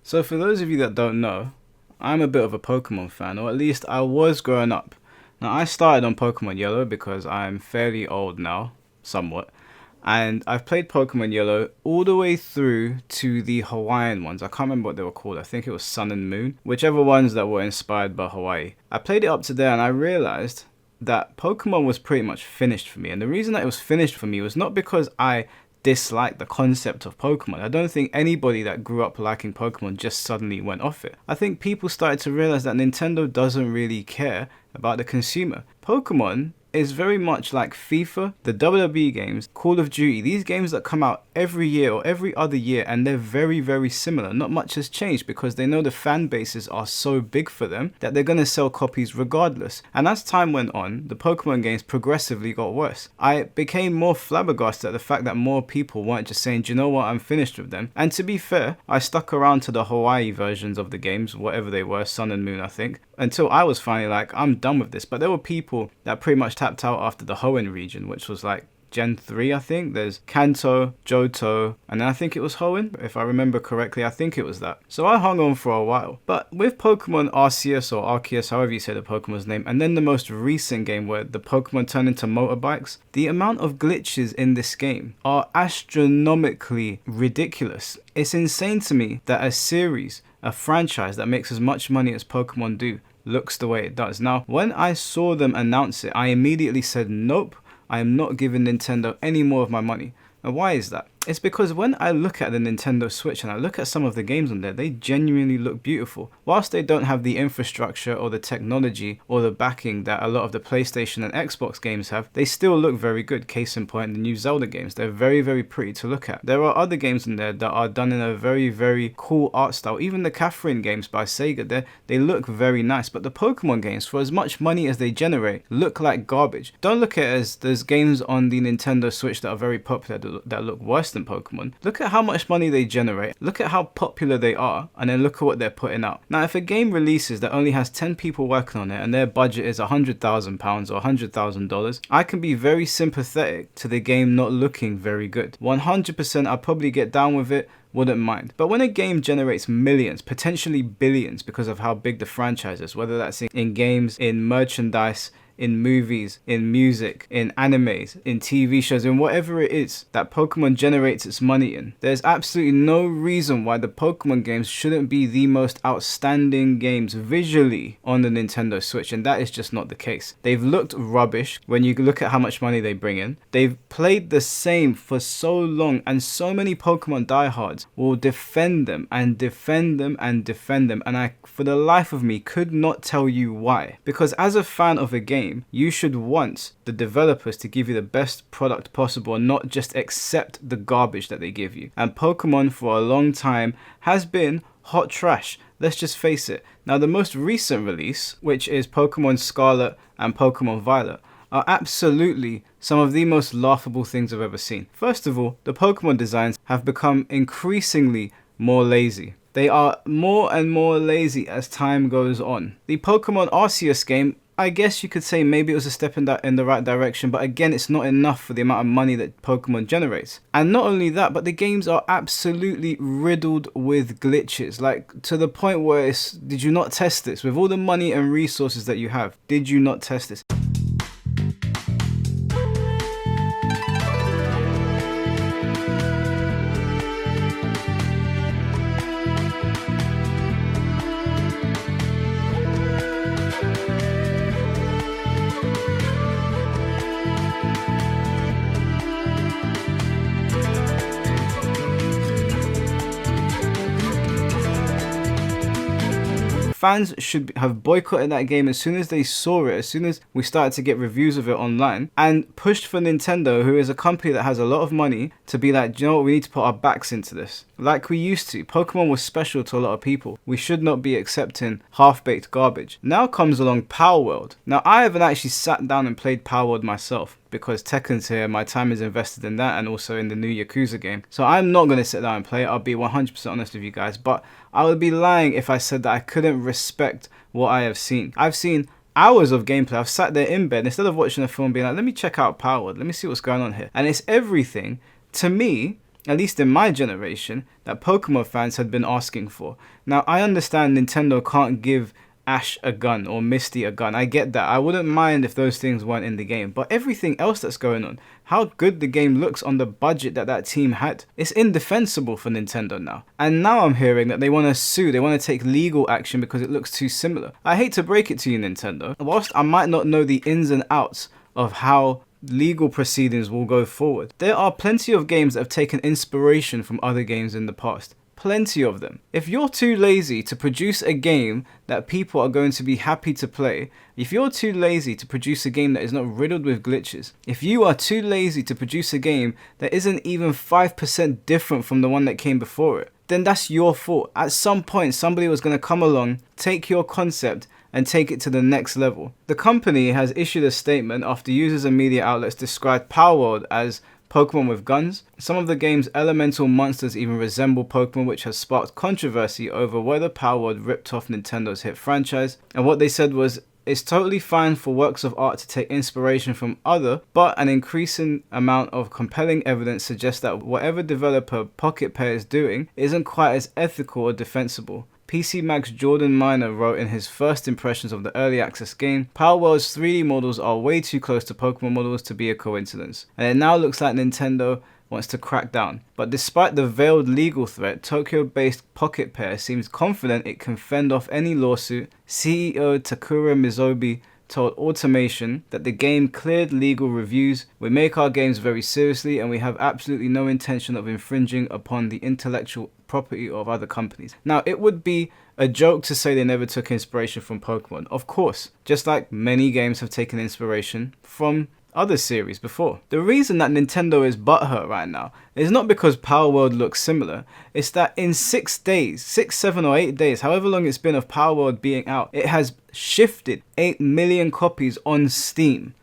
So for those of you that don't know, I'm a bit of a Pokemon fan, or at least I was growing up. Now I started on Pokemon Yellow because I'm fairly old now, somewhat. And I've played Pokemon Yellow all the way through to the Hawaiian ones. I can't remember what they were called. I think it was Sun and Moon. Whichever ones that were inspired by Hawaii. I played it up to there and I realized that Pokemon was pretty much finished for me. And the reason that it was finished for me was not because I disliked the concept of Pokemon. I don't think anybody that grew up liking Pokemon just suddenly went off it. I think people started to realize that Nintendo doesn't really care about the consumer. Pokemon is very much like FIFA, the WWE games, Call of Duty, these games that come out every year or every other year, and they're very, very similar. Not much has changed because they know the fan bases are so big for them that they're going to sell copies regardless. And as time went on, the Pokemon games progressively got worse. I became more flabbergasted at the fact that more people weren't just saying, do you know what, I'm finished with them. And to be fair, I stuck around to the Hawaii versions of the games, whatever they were, Sun and Moon I think, until I was finally like, I'm done with this. But there were people that pretty much tapped out after the Hoenn region, which was like Gen 3, I think. There's Kanto, Johto, and then I think it was Hoenn, if I remember correctly. I think it was that. So I hung on for a while. But with Pokemon Arceus or Arceus, however you say the Pokemon's name, and then the most recent game where the Pokemon turn into motorbikes, the amount of glitches in this game are astronomically ridiculous. It's insane to me that a series, a franchise that makes as much money as Pokemon do, looks the way it does. Now, when I saw them announce it, I immediately said, nope, I am not giving Nintendo any more of my money. And why is that? It's because when I look at the Nintendo Switch and I look at some of the games on there, they genuinely look beautiful. Whilst they don't have the infrastructure or the technology or the backing that a lot of the PlayStation and Xbox games have, they still look very good. Case in point, the new Zelda games. They're very, very pretty to look at. There are other games in there that are done in a very, very cool art style. Even the Catherine games by Sega, they look very nice. But the Pokemon games, for as much money as they generate, look like garbage. Don't look at it as there's games on the Nintendo Switch that are very popular that look worse than Pokemon. Look at how much money they generate, look at how popular they are, and then look at what they're putting out. Now, if a game releases that only has 10 people working on it and their budget is £100,000 or $100,000, I can be very sympathetic to the game not looking very good. 100% I'll probably get down with it, wouldn't mind. But when a game generates millions, potentially billions, because of how big the franchise is, whether that's in games, in merchandise, in movies, in music, in animes, in TV shows, in whatever it is that Pokemon generates its money in, there's absolutely no reason why the Pokemon games shouldn't be the most outstanding games visually on the Nintendo Switch, and that is just not the case. They've looked rubbish when you look at how much money they bring in. They've played the same for so long, and so many Pokemon diehards will defend them and defend them and defend them, and I, for the life of me, could not tell you why. Because as a fan of a game, you should want the developers to give you the best product possible and not just accept the garbage that they give you. And Pokemon for a long time has been hot trash. Let's just face it. Now, the most recent release, which is Pokemon Scarlet and Pokemon Violet, are absolutely some of the most laughable things I've ever seen. First of all, the Pokemon designs have become increasingly more lazy. They are more and more lazy as time goes on. The Pokemon Arceus game, I guess you could say maybe it was a step in the right direction, but again, it's not enough for the amount of money that Pokemon generates. And not only that, but the games are absolutely riddled with glitches, like to the point where it's, did you not test this? With all the money and resources that you have, did you not test this? Fans should have boycotted that game as soon as they saw it, as soon as we started to get reviews of it online, and pushed for Nintendo, who is a company that has a lot of money, to be like, do you know what, we need to put our backs into this. Like we used to. Pokemon was special to a lot of people. We should not be accepting half-baked garbage. Now comes along Palworld. Now, I haven't actually sat down and played Palworld myself, because Tekken's here, my time is invested in that, and also in the new Yakuza game. So I'm not going to sit down and play it, I'll be 100% honest with you guys, but I would be lying if I said that I couldn't respect what I have seen. I've seen hours of gameplay. I've sat there in bed, instead of watching a film, being like, let me check out Palworld, let me see what's going on here. And it's everything, to me, at least in my generation, that Pokemon fans had been asking for. Now, I understand Nintendo can't give Ash a gun or Misty a gun. I get that. I wouldn't mind if those things weren't in the game. But everything else that's going on, how good the game looks on the budget that team had, it's indefensible for Nintendo now. And now I'm hearing that they want to sue, they want to take legal action because it looks too similar. I hate to break it to you, Nintendo. Whilst I might not know the ins and outs of how legal proceedings will go forward, there are plenty of games that have taken inspiration from other games in the past. Plenty of them. If you're too lazy to produce a game that people are going to be happy to play, if you're too lazy to produce a game that is not riddled with glitches, if you are too lazy to produce a game that isn't even 5% different from the one that came before it, then that's your fault. At some point, somebody was going to come along, take your concept, and take it to the next level. The company has issued a statement after users and media outlets described Palworld as Pokemon with guns. Some of the game's elemental monsters even resemble Pokemon, which has sparked controversy over whether Palworld ripped off Nintendo's hit franchise. And what they said was, it's totally fine for works of art to take inspiration from other, but an increasing amount of compelling evidence suggests that whatever developer Pocket Pair is doing isn't quite as ethical or defensible. PC Mag's Jordan Miner wrote in his first impressions of the early access game, Palworld's 3D models are way too close to Pokemon models to be a coincidence, and it now looks like Nintendo wants to crack down. But despite the veiled legal threat, Tokyo-based Pocket Pair seems confident it can fend off any lawsuit. CEO Takura Mizobi told Automation that the game cleared legal reviews. We make our games very seriously and we have absolutely no intention of infringing upon the intellectual property of other companies. Now, it would be a joke to say they never took inspiration from Pokemon. Of course, just like many games have taken inspiration from other series before. The reason that Nintendo is butthurt right now is not because Palworld looks similar, it's that in 6 days, 6, 7 or 8 days, however long it's been of Palworld being out, it has shifted 8 million copies on Steam.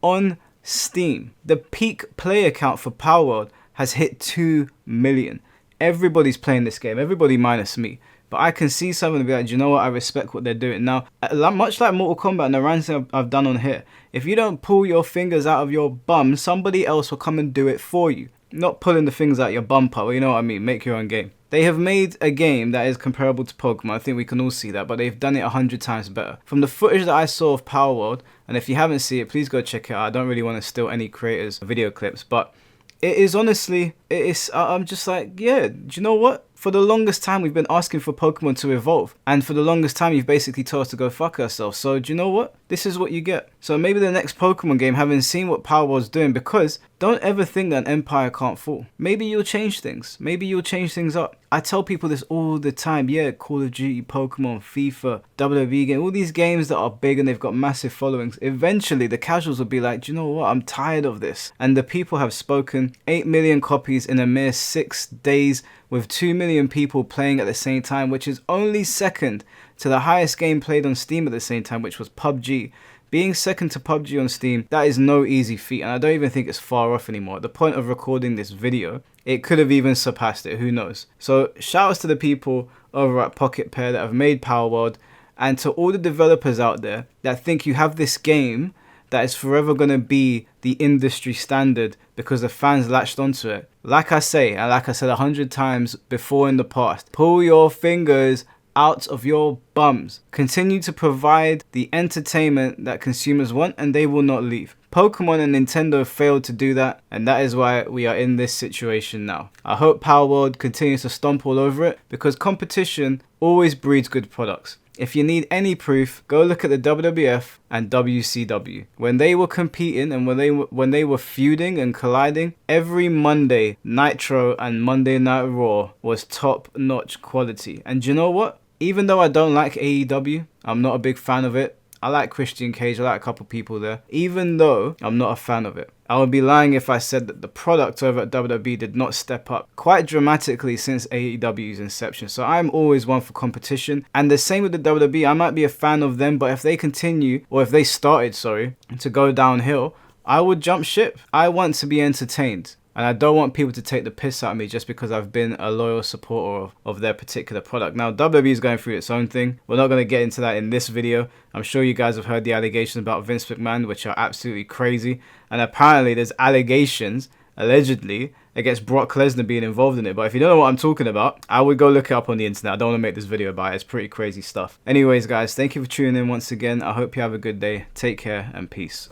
On Steam. The peak player count for Palworld has hit 2 million. Everybody's playing this game, everybody minus me. But I can see someone and be like, do you know what, I respect what they're doing. Now, much like Mortal Kombat and the rants I've done on here, if you don't pull your fingers out of your bum, somebody else will come and do it for you. Not pulling the fingers out your bum part, well, you know what I mean, make your own game. They have made a game that is comparable to Pokemon, I think we can all see that, but they've done it 100 times better. From the footage that I saw of Palworld, and if you haven't seen it, please go check it out. I don't really want to steal any creators' video clips, but it is honestly, I'm just like, yeah, do you know what? For the longest time, we've been asking for Pokemon to evolve. And for the longest time, you've basically told us to go fuck ourselves. So, do you know what? This is what you get. So maybe the next Pokemon game, having seen what Palworld's doing, because don't ever think that an empire can't fall. Maybe you'll change things. Maybe you'll change things up. I tell people this all the time. Yeah, Call of Duty, Pokemon, FIFA, WWE game, all these games that are big and they've got massive followings. Eventually, the casuals will be like, do you know what? I'm tired of this. And the people have spoken. 8 million copies in a mere 6 days, with 2 million people playing at the same time, which is only second to the highest game played on Steam at the same time, which was PUBG. Being second to PUBG on Steam, that is no easy feat, and I don't even think it's far off anymore. At the point of recording this video, it could have even surpassed it, who knows. So shout outs to the people over at Pocket Pair that have made Palworld, and to all the developers out there that think you have this game that is forever going to be the industry standard because the fans latched onto it. Like I say, and like I said 100 times before in the past, pull your fingers out of your bums. Continue to provide the entertainment that consumers want and they will not leave. Pokemon and Nintendo failed to do that, and that is why we are in this situation now. I hope Palworld continues to stomp all over it, because competition always breeds good products. If you need any proof, go look at the WWF and WCW. When they were competing and when they were feuding and colliding, every Monday Nitro and Monday Night Raw was top-notch quality. And you know what? Even though I don't like AEW, I'm not a big fan of it. I like Christian Cage, I like a couple people there. Even though I'm not a fan of it, I would be lying if I said that the product over at WWE did not step up quite dramatically since AEW's inception. So I'm always one for competition. And the same with the WWE. I might be a fan of them, but if they continue, or if they started, to go downhill, I would jump ship. I want to be entertained. And I don't want people to take the piss out of me just because I've been a loyal supporter of their particular product. Now, WWE is going through its own thing. We're not going to get into that in this video. I'm sure you guys have heard the allegations about Vince McMahon, which are absolutely crazy. And apparently there's allegations, allegedly, against Brock Lesnar being involved in it. But if you don't know what I'm talking about, I would go look it up on the internet. I don't want to make this video about it. It's pretty crazy stuff. Anyways, guys, thank you for tuning in once again. I hope you have a good day. Take care and peace.